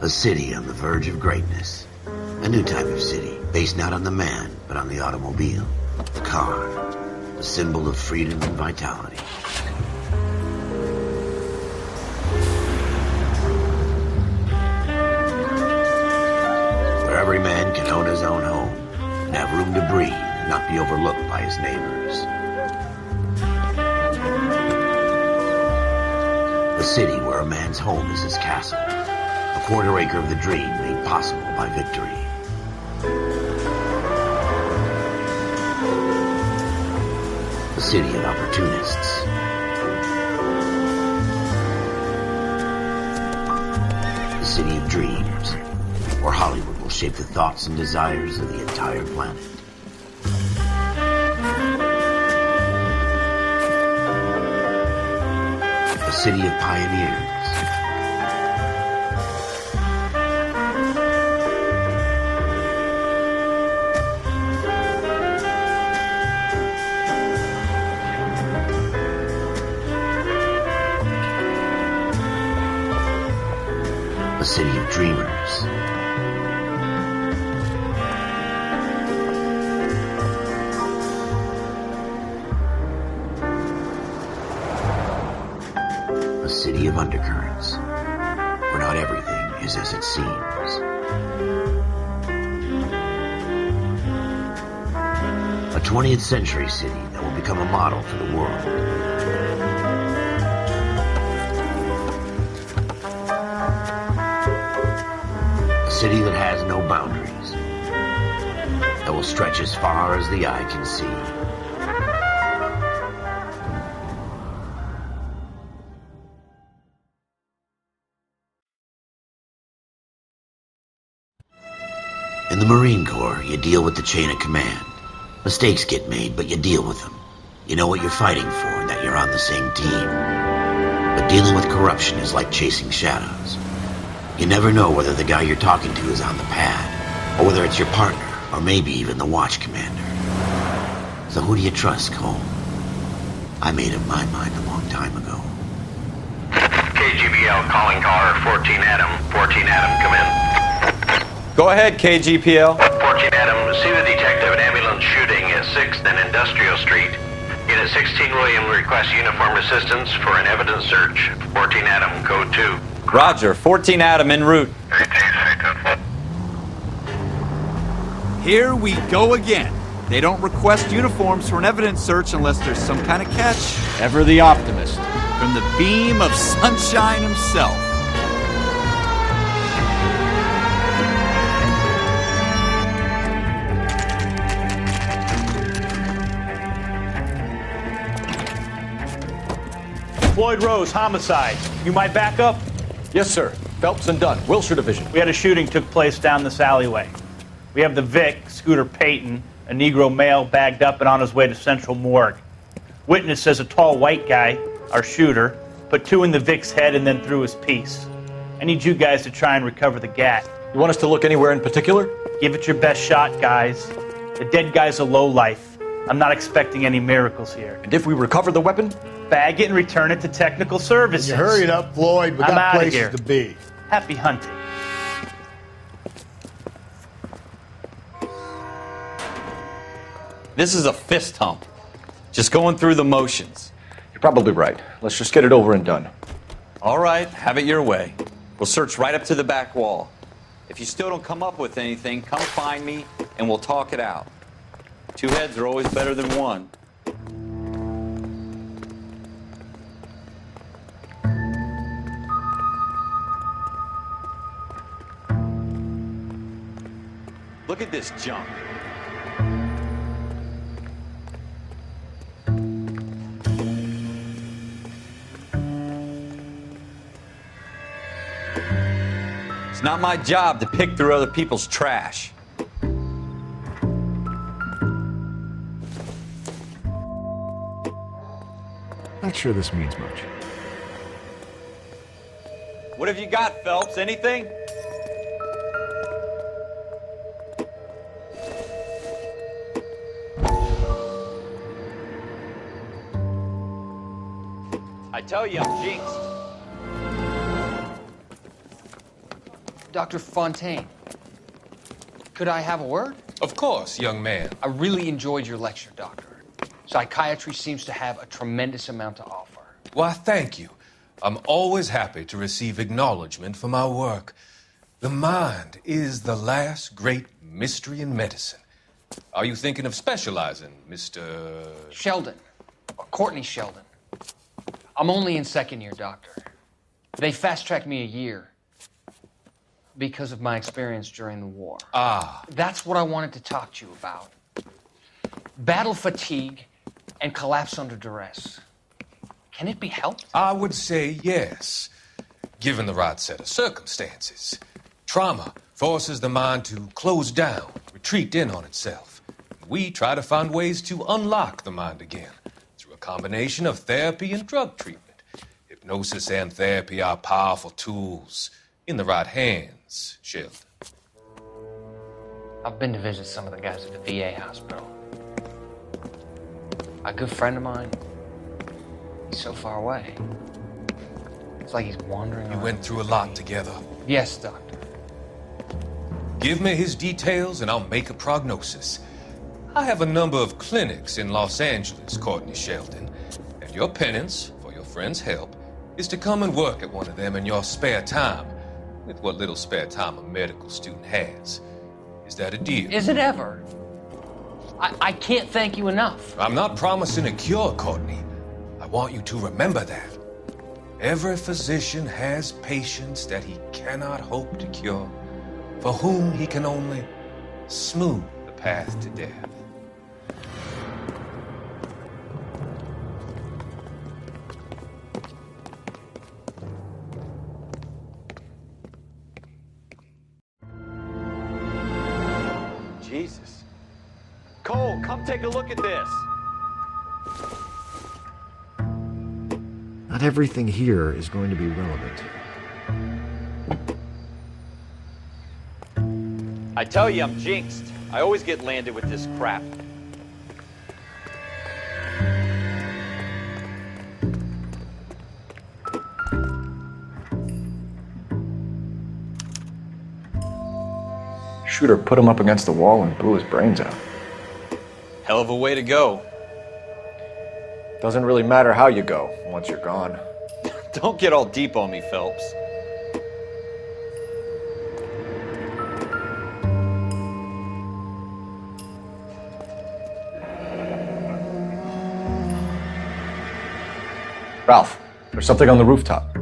A city on the verge of greatness. A new type of city, based not on the man, but on the automobile. The car. A symbol of freedom and vitality. Where every man can own his own home, and have room to breathe, and not be overlooked by his neighbors. A city where a man's home is his castle. A quarter acre of the dream made possible by victory. A city of opportunists. A city of dreams, where Hollywood will shape the thoughts and desires of the entire planet. A city of pioneers. A city of dreamers. A city of undercurrents, where not everything is as it seems. A 20th century city that will become a model for the world. A city that has no boundaries, that will stretch as far as the eye can see. In the Marine Corps, you deal with the chain of command. Mistakes get made, but you deal with them. You know what you're fighting for and that you're on the same team. But dealing with corruption is like chasing shadows. You never know whether the guy you're talking to is on the pad, or whether it's your partner, or maybe even the watch commander. So who do you trust, Cole? I made up my mind a long time ago. KGBL calling caller 14 Adam. 14 Adam, come in. Go ahead, KGPL. 14 Adam, see the detective, an ambulance shooting at 6th and Industrial Street. Unit 16 William requests uniformed assistance for an evidence search. 14 Adam, code 2. Roger, 14 Adam en route. Here we go again. They don't request uniforms for an evidence search unless there's some kind of catch. Ever the optimist. From the beam of sunshine himself. Floyd Rose, homicide. You might back up? Yes, sir. Phelps and Dunn, Wilshire Division. We had a shooting took place down this alleyway. We have the Vic, Scooter Payton, a Negro male bagged up and on his way to Central Morgue. Witness says a tall white guy, our shooter, put 2 in the Vic's head and then threw his piece. I need you guys to try and recover the gat. You want us to look anywhere in particular? Give it your best shot, guys. The dead guy's a lowlife. I'm not expecting any miracles here. And if we recover the weapon? Bag it and return it to technical services. You hurry it up, Floyd. We I'm got outta places here. to be. Happy hunting. This is a fist hump. Just going through the motions. You're probably right. Let's just get it over and done. All right, have it your way. We'll search right up to the back wall. If you still don't come up with anything, come find me and we'll talk it out. 2 heads are always better than 1. Look at this junk. It's not my job to pick through other people's trash. Not sure this means much. What have you got, Phelps? Anything? I tell you, I'm jinxed. Dr. Fontaine, could I have a word? Of course, young man. I really enjoyed your lecture, Doctor. Psychiatry seems to have a tremendous amount to offer. Why, thank you. I'm always happy to receive acknowledgement for my work. The mind is the last great mystery in medicine. Are you thinking of specializing, Mr. Sheldon. Courtney Sheldon. I'm only in second year, Doctor. They fast-tracked me a year because of my experience during the war. Ah. That's what I wanted to talk to you about. Battle fatigue and collapse under duress. Can it be helped? I would say yes, given the right set of circumstances. Trauma forces the mind to close down, retreat in on itself. We try to find ways to unlock the mind again through a combination of therapy and drug treatment. Hypnosis and therapy are powerful tools in the right hands, Sheldon. I've been to visit some of the guys at the VA hospital. A good friend of mine, he's so far away. It's like he's wandering You around. went through a lot together. Yes, Doctor. Give me his details and I'll make a prognosis. I have a number of clinics in Los Angeles, Courtney Sheldon, and your penance, for your friend's help, is to come and work at one of them in your spare time, with what little spare time a medical student has. Is that a deal? Is it ever? I can't thank you enough. I'm not promising a cure, Courtney. I want you to remember that. Every physician has patients that he cannot hope to cure, for whom he can only smooth the path to death. Jesus. Cole, come take a look at this. Not everything here is going to be relevant. I tell you, I'm jinxed. I always get landed with this crap. Shooter put him up against the wall and blew his brains out. Hell of a way to go. Doesn't really matter how you go once you're gone. Don't get all deep on me, Phelps. Ralph, there's something on the rooftop.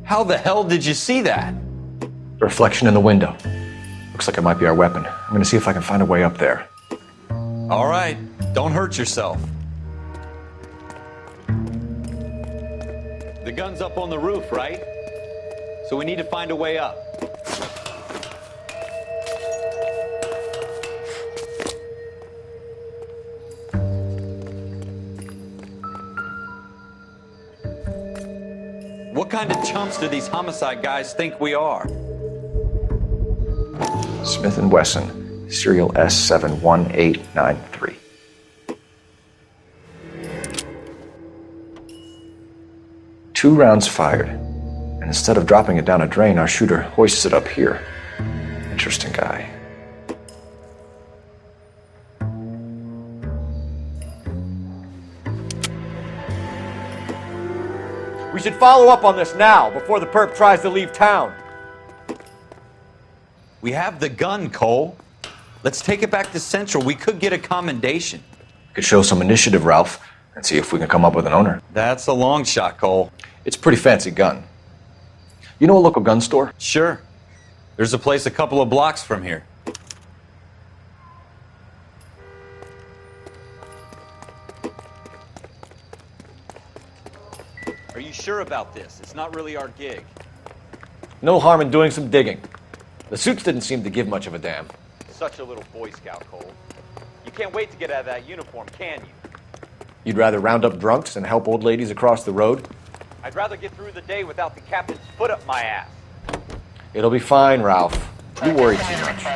How the hell did you see that? A reflection in the window. Looks like it might be our weapon. I'm gonna see if I can find a way up there. All right, don't hurt yourself. The gun's up on the roof, right? So we need to find a way up. What kind of chumps do these homicide guys think we are? Smith & Wesson, serial S71893. Two rounds fired, and instead of dropping it down a drain, our shooter hoists it up here. Interesting guy. We should follow up on this now, before the perp tries to leave town. We have the gun, Cole. Let's take it back to Central. We could get a commendation. Could show some initiative, Ralph, and see if we can come up with an owner. That's a long shot, Cole. It's a pretty fancy gun. You know a local gun store? Sure. There's a place a couple of blocks from here. Are you sure about this? It's not really our gig. No harm in doing some digging. The suits didn't seem to give much of a damn. Such a little Boy Scout, Cole. You can't wait to get out of that uniform, can you? You'd rather round up drunks and help old ladies across the road? I'd rather get through the day without the captain's foot up my ass. It'll be fine, Ralph. You worry too much.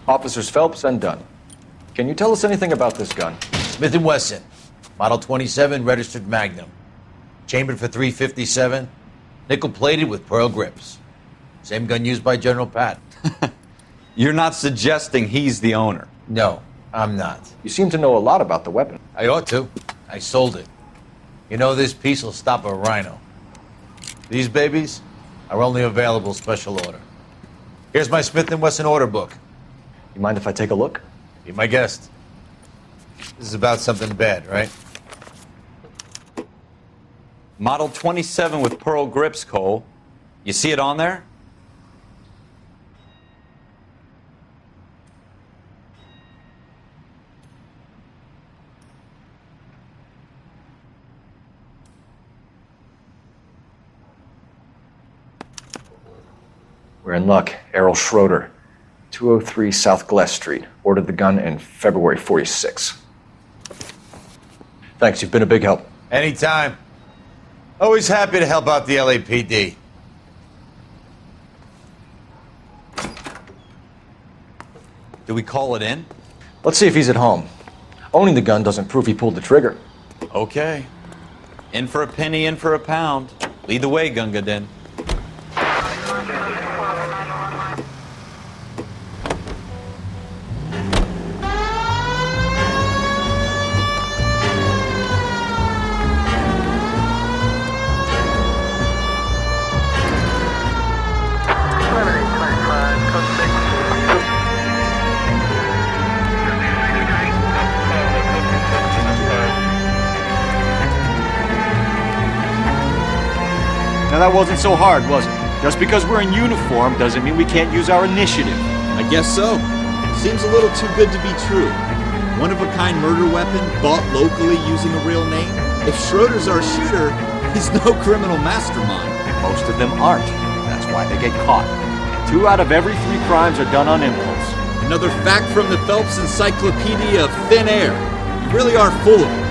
Officers Phelps and Dunn. Can you tell us anything about this gun? Smith & Wesson, Model 27, registered Magnum. Chambered for .357, nickel-plated with pearl grips. Same gun used by General Patton. You're not suggesting he's the owner? No, I'm not. You seem to know a lot about the weapon. I ought to. I sold it. You know, this piece will stop a rhino. These babies are only available special order. Here's my Smith & Wesson order book. You mind if I take a look? Be my guest. This is about something bad, right? Model 27 with pearl grips, Cole. You see it on there? We're in luck. Errol Schroeder, 203 South Glass Street. Ordered the gun in February '46. Thanks, you've been a big help. Anytime. Always happy to help out the LAPD. Do we call it in? Let's see if he's at home. Owning the gun doesn't prove he pulled the trigger. Okay. In for a penny, in for a pound. Lead the way, Gunga Din. Now that wasn't so hard, was it? Just because we're in uniform doesn't mean we can't use our initiative. I guess so. Seems a little too good to be true. One-of-a-kind murder weapon bought locally using a real name? If Schroeder's our shooter, he's no criminal mastermind. Most of them aren't. That's why they get caught. 2 out of every 3 crimes are done on impulse. Another fact from the Phelps Encyclopedia of Thin Air. You really are full of it.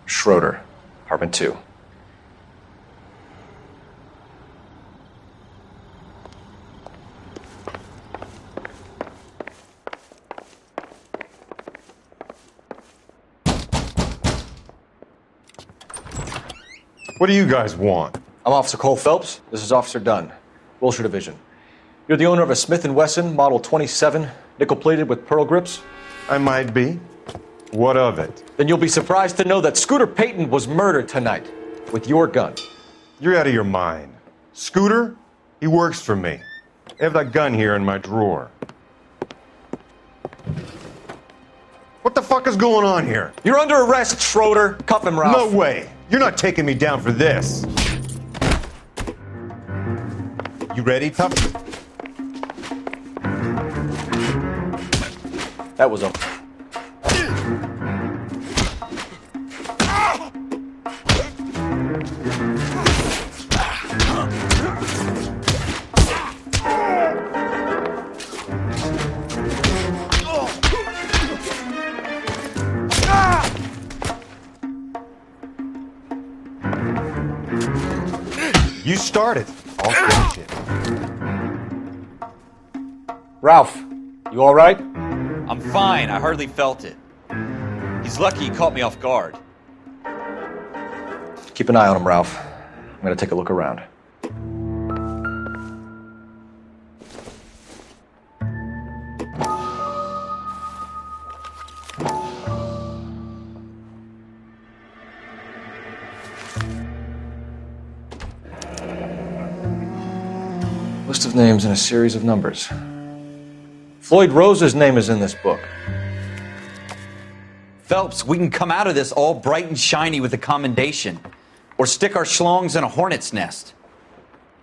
Schroeder, apartment 2. What do you guys want? I'm Officer Cole Phelps. This is Officer Dunn, Wilshire Division. You're the owner of a Smith & Wesson Model 27, nickel-plated with pearl grips? I might be. What of it? Then you'll be surprised to know that Scooter Payton was murdered tonight with your gun. You're out of your mind. Scooter? He works for me. I have that gun here in my drawer. What the fuck is going on here? You're under arrest, Schroeder. Cuff him, Ralph. No way. You're not taking me down for this. You ready, Tough? That was a... You started. I'll finish it. Ralph, you all right? I'm fine. I hardly felt it. He's lucky he caught me off guard. Keep an eye on him, Ralph. I'm gonna take a look around. names and a series of numbers. Floyd Rose's name is in this book. Phelps, we can come out of this all bright and shiny with a commendation, or stick our schlongs in a hornet's nest.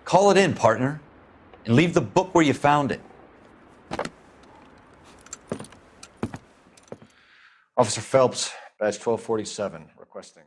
Call it in, partner, and leave the book where you found it. Officer Phelps, badge 1247, requesting.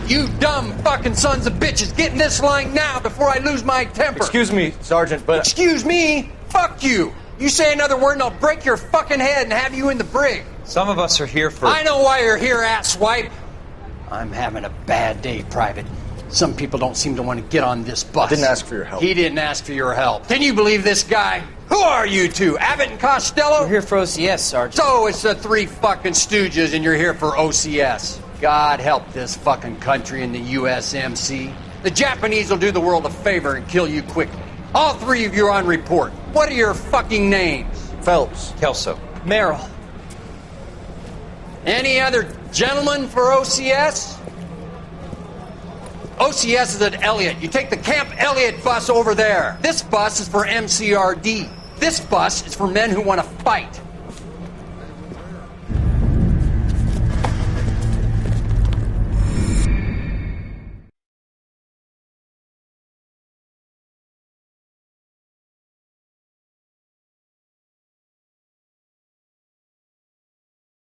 You dumb fucking sons of bitches, get in this line now before I lose my temper. Excuse me, Sergeant, but... Excuse me? Fuck you. You say another word and I'll break your fucking head and have you in the brig. Some of us are here for... I know why you're here, asswipe. I'm having a bad day, Private. Some people don't seem to want to get on this bus. I didn't ask for your help. He didn't ask for your help. Can you believe this guy? Who are you two? Abbott and Costello? We're here for OCS, Sergeant. So it's the three fucking stooges and you're here for OCS. God help this fucking country and the USMC. The Japanese will do the world a favor and kill you quickly. All three of you are on report. What are your fucking names? Phelps. Kelso. Merrill. Any other gentlemen for OCS? OCS is at Elliott. You take the Camp Elliott bus over there. This bus is for MCRD. This bus is for men who want to fight.